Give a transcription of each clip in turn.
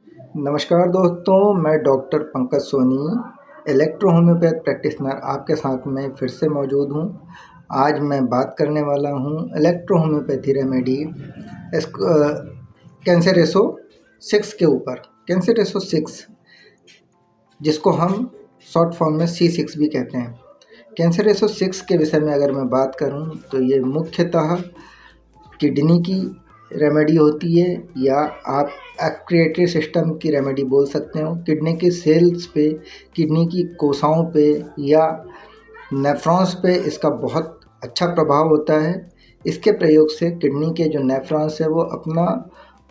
नमस्कार दोस्तों, मैं doctor Pankaj Soni, electro homeopath practitioner आपके साथ में फिर से मौजूद हूँ। आज मैं बात करने वाला हूँ इलेक्ट्रो होम्योपैथी रेमेडी कैंसरेसो 6 के ऊपर। कैंसरेसो 6 जिसको हम शॉर्ट फॉर्म में C6 भी कहते हैं। कैंसरेसो 6 के विषय में अगर मैं बात करूँ तो ये मुख्यतः किडनी की रेमेडी होती है, या आप एक्सक्रीटरी सिस्टम की रेमेडी बोल सकते हो। किडनी के सेल्स पे, किडनी की कोशिकाओं पे या नेफ्रॉन्स पे इसका बहुत अच्छा प्रभाव होता है। इसके प्रयोग से किडनी के जो नेफ्रॉन्स है वो अपना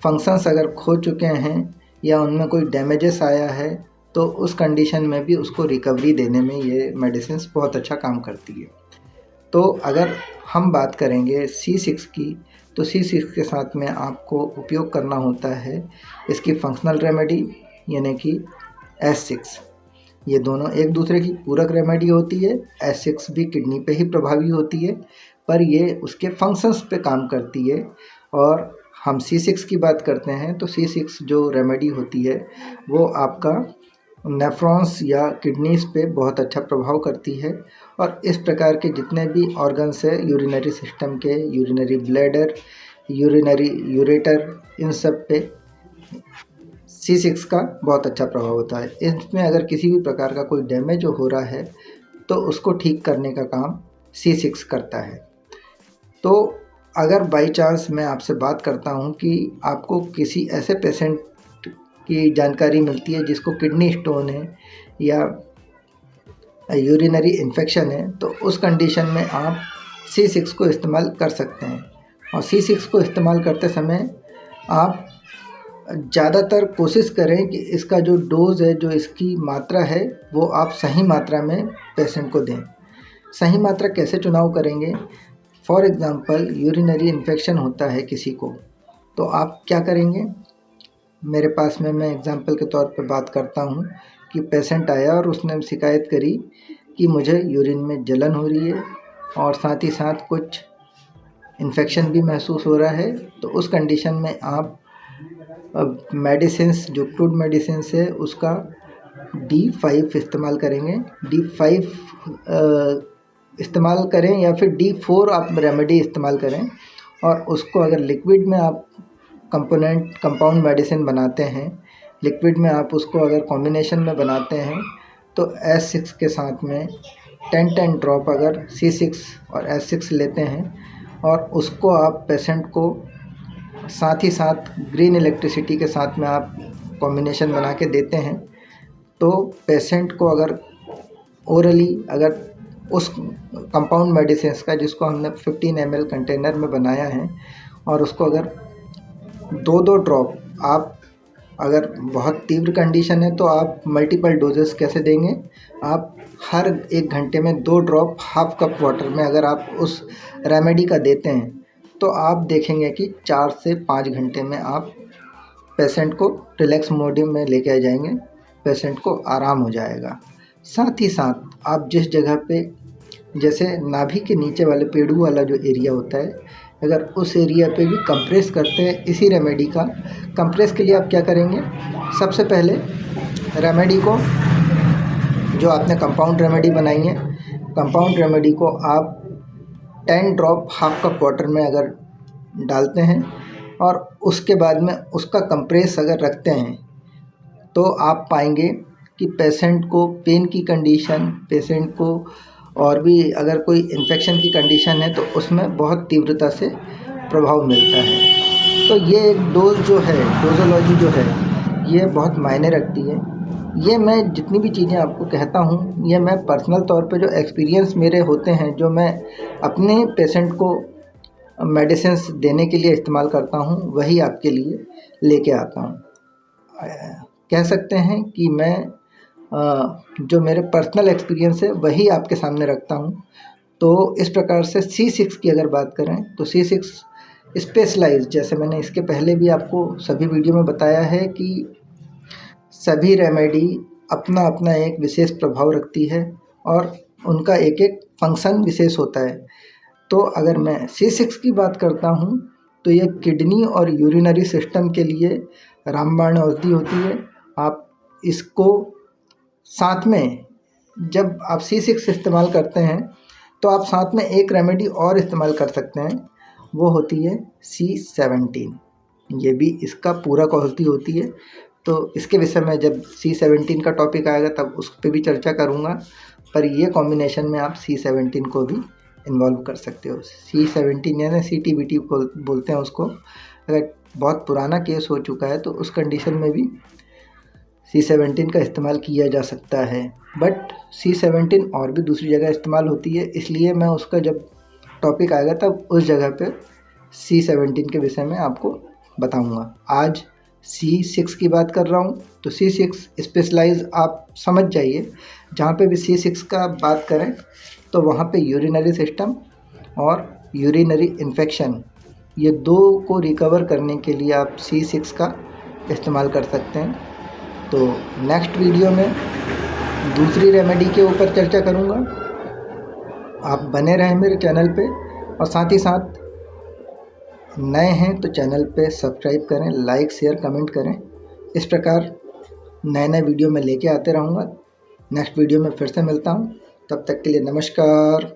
फंक्शंस अगर खो चुके हैं या उनमें कोई डैमेजेस आया है तो उस कंडीशन में भी उसको रिकवरी देने में ये मेडिसिन बहुत अच्छा काम करती है। तो अगर हम बात करेंगे C6 की, तो C6 के साथ में आपको उपयोग करना होता है इसकी फंक्शनल रेमेडी यानी कि S6। ये दोनों एक दूसरे की पूरक रेमेडी होती है। S6 भी किडनी पे ही प्रभावी होती है, पर ये उसके फंक्शंस पे काम करती है। और हम C6 की बात करते हैं तो C6 जो रेमेडी होती है वो आपका नेफ्रॉन्स या किडनीज पे बहुत अच्छा प्रभाव करती है। और इस प्रकार के जितने भी ऑर्गन्स है यूरिनरी सिस्टम के, यूरिनरी ब्लैडर, यूरिनरी यूरेटर, इन सब पे C6 का बहुत अच्छा प्रभाव होता है। इसमें अगर किसी भी प्रकार का कोई डैमेज हो रहा है तो उसको ठीक करने का काम C6 करता है। तो अगर बाई चांस मैं आपसे बात करता हूँ कि आपको किसी ऐसे पेशेंट की जानकारी मिलती है जिसको किडनी स्टोन है या यूरिनरी इन्फेक्शन है, तो उस कंडीशन में आप C6 को इस्तेमाल कर सकते हैं। और C6 को इस्तेमाल करते समय आप ज़्यादातर कोशिश करें कि इसका जो डोज़ है, जो इसकी मात्रा है, वो आप सही मात्रा में पेशेंट को दें। सही मात्रा कैसे चुनाव करेंगे? फॉर एग्ज़ाम्पल यूरिनरी इन्फेक्शन होता है किसी को, तो आप क्या करेंगे? मेरे पास में मैं एग्ज़ाम्पल के तौर पे बात करता हूँ कि पेशेंट आया और उसने शिकायत करी कि मुझे यूरिन में जलन हो रही है और साथ ही साथ कुछ इन्फेक्शन भी महसूस हो रहा है। तो उस कंडीशन में आप मेडिसिन्स, जो क्रूड मेडिसिन्स है, उसका D5 इस्तेमाल करेंगे। D5 इस्तेमाल करें या फिर D4 आप रेमेडी इस्तेमाल करें। और उसको अगर लिक्विड में आप कंपाउंड मेडिसिन बनाते हैं, लिक्विड में आप उसको अगर कॉम्बिनेशन में बनाते हैं, तो S6 के साथ में 10 ड्रॉप अगर C6 और S6 लेते हैं और उसको आप पेशेंट को साथ ही साथ ग्रीन इलेक्ट्रिसिटी के साथ में आप कॉम्बिनेशन बना के देते हैं, तो पेशेंट को अगर ओरली अगर उस कंपाउंड मेडिसिन का, जिसको हमने 15 ml कंटेनर में बनाया है, और उसको अगर 2-2 ड्रॉप, आप अगर बहुत तीव्र कंडीशन है तो आप मल्टीपल डोजेस कैसे देंगे? आप हर 1 घंटे में 2 ड्रॉप हाफ कप वाटर में अगर आप उस रेमेडी का देते हैं तो आप देखेंगे कि 4 से 5 घंटे में आप पेशेंट को रिलैक्स मोड में लेके आ जाएंगे, पेशेंट को आराम हो जाएगा। साथ ही साथ आप जिस जगह पे, जैसे नाभि के नीचे वाले पेड़ू वाला जो एरिया होता है, अगर उस एरिया पे भी कंप्रेस करते हैं इसी रेमेडी का। कंप्रेस के लिए आप क्या करेंगे? सबसे पहले रेमेडी को, जो आपने कंपाउंड रेमेडी बनाई है, कंपाउंड रेमेडी को आप 10 ड्रॉप हाफ कप वाटर में अगर डालते हैं और उसके बाद में उसका कंप्रेस अगर रखते हैं, तो आप पाएंगे कि पेशेंट को पेन की कंडीशन, पेशेंट को और भी अगर कोई इन्फेक्शन की कंडीशन है तो उसमें बहुत तीव्रता से प्रभाव मिलता है। तो ये एक डोज जो है, डोजोलॉजी जो है, ये बहुत मायने रखती है। ये मैं जितनी भी चीज़ें आपको कहता हूँ, ये मैं पर्सनल तौर पे जो एक्सपीरियंस मेरे होते हैं, जो मैं अपने पेशेंट को मेडिसिन्स देने के लिए इस्तेमाल करता हूँ, वही आपके लिए लेके आता हूँ। कह सकते हैं कि मैं जो मेरे पर्सनल एक्सपीरियंस है वही आपके सामने रखता हूँ। तो इस प्रकार से C6 की अगर बात करें तो C6 स्पेशलाइज, जैसे मैंने इसके पहले भी आपको सभी वीडियो में बताया है कि सभी रेमेडी अपना अपना एक विशेष प्रभाव रखती है और उनका एक एक फंक्शन विशेष होता है। तो अगर मैं C6 की बात करता हूँ तो यह किडनी और यूरिनरी सिस्टम के लिए रामबाण औषधि होती है। आप इसको साथ में जब आप C6 इस्तेमाल करते हैं तो आप साथ में एक रेमेडी और इस्तेमाल कर सकते हैं, वो होती है C17। ये भी इसका पूरक औषधि होती है। तो इसके विषय में जब C17 का टॉपिक आएगा तब उस पर भी चर्चा करूँगा, पर ये कॉम्बिनेशन में आप C17 को भी इन्वॉल्व कर सकते हो। C17 यानी CTBT को बोलते हैं उसको। अगर बहुत पुराना केस हो चुका है तो उस कंडीशन में भी C17 का इस्तेमाल किया जा सकता है, बट C17 और भी दूसरी जगह इस्तेमाल होती है, इसलिए मैं उसका जब टॉपिक आएगा तब उस जगह पे C17 के विषय में आपको बताऊंगा। आज C6 की बात कर रहा हूँ, तो C6 स्पेशलाइज आप समझ जाइए। जहाँ पे भी C6 का बात करें तो वहाँ पे यूरिनरी सिस्टम और यूरिनरी इन्फेक्शन, ये दो को रिकवर करने के लिए आप C6 का इस्तेमाल कर सकते हैं। तो नेक्स्ट वीडियो में दूसरी रेमेडी के ऊपर चर्चा करूँगा। आप बने रहें मेरे चैनल पे, और साथ ही साथ नए हैं तो चैनल पे सब्सक्राइब करें, लाइक शेयर कमेंट करें। इस प्रकार नए नए वीडियो में लेके आते रहूँगा। नेक्स्ट वीडियो में फिर से मिलता हूँ, तब तक के लिए नमस्कार।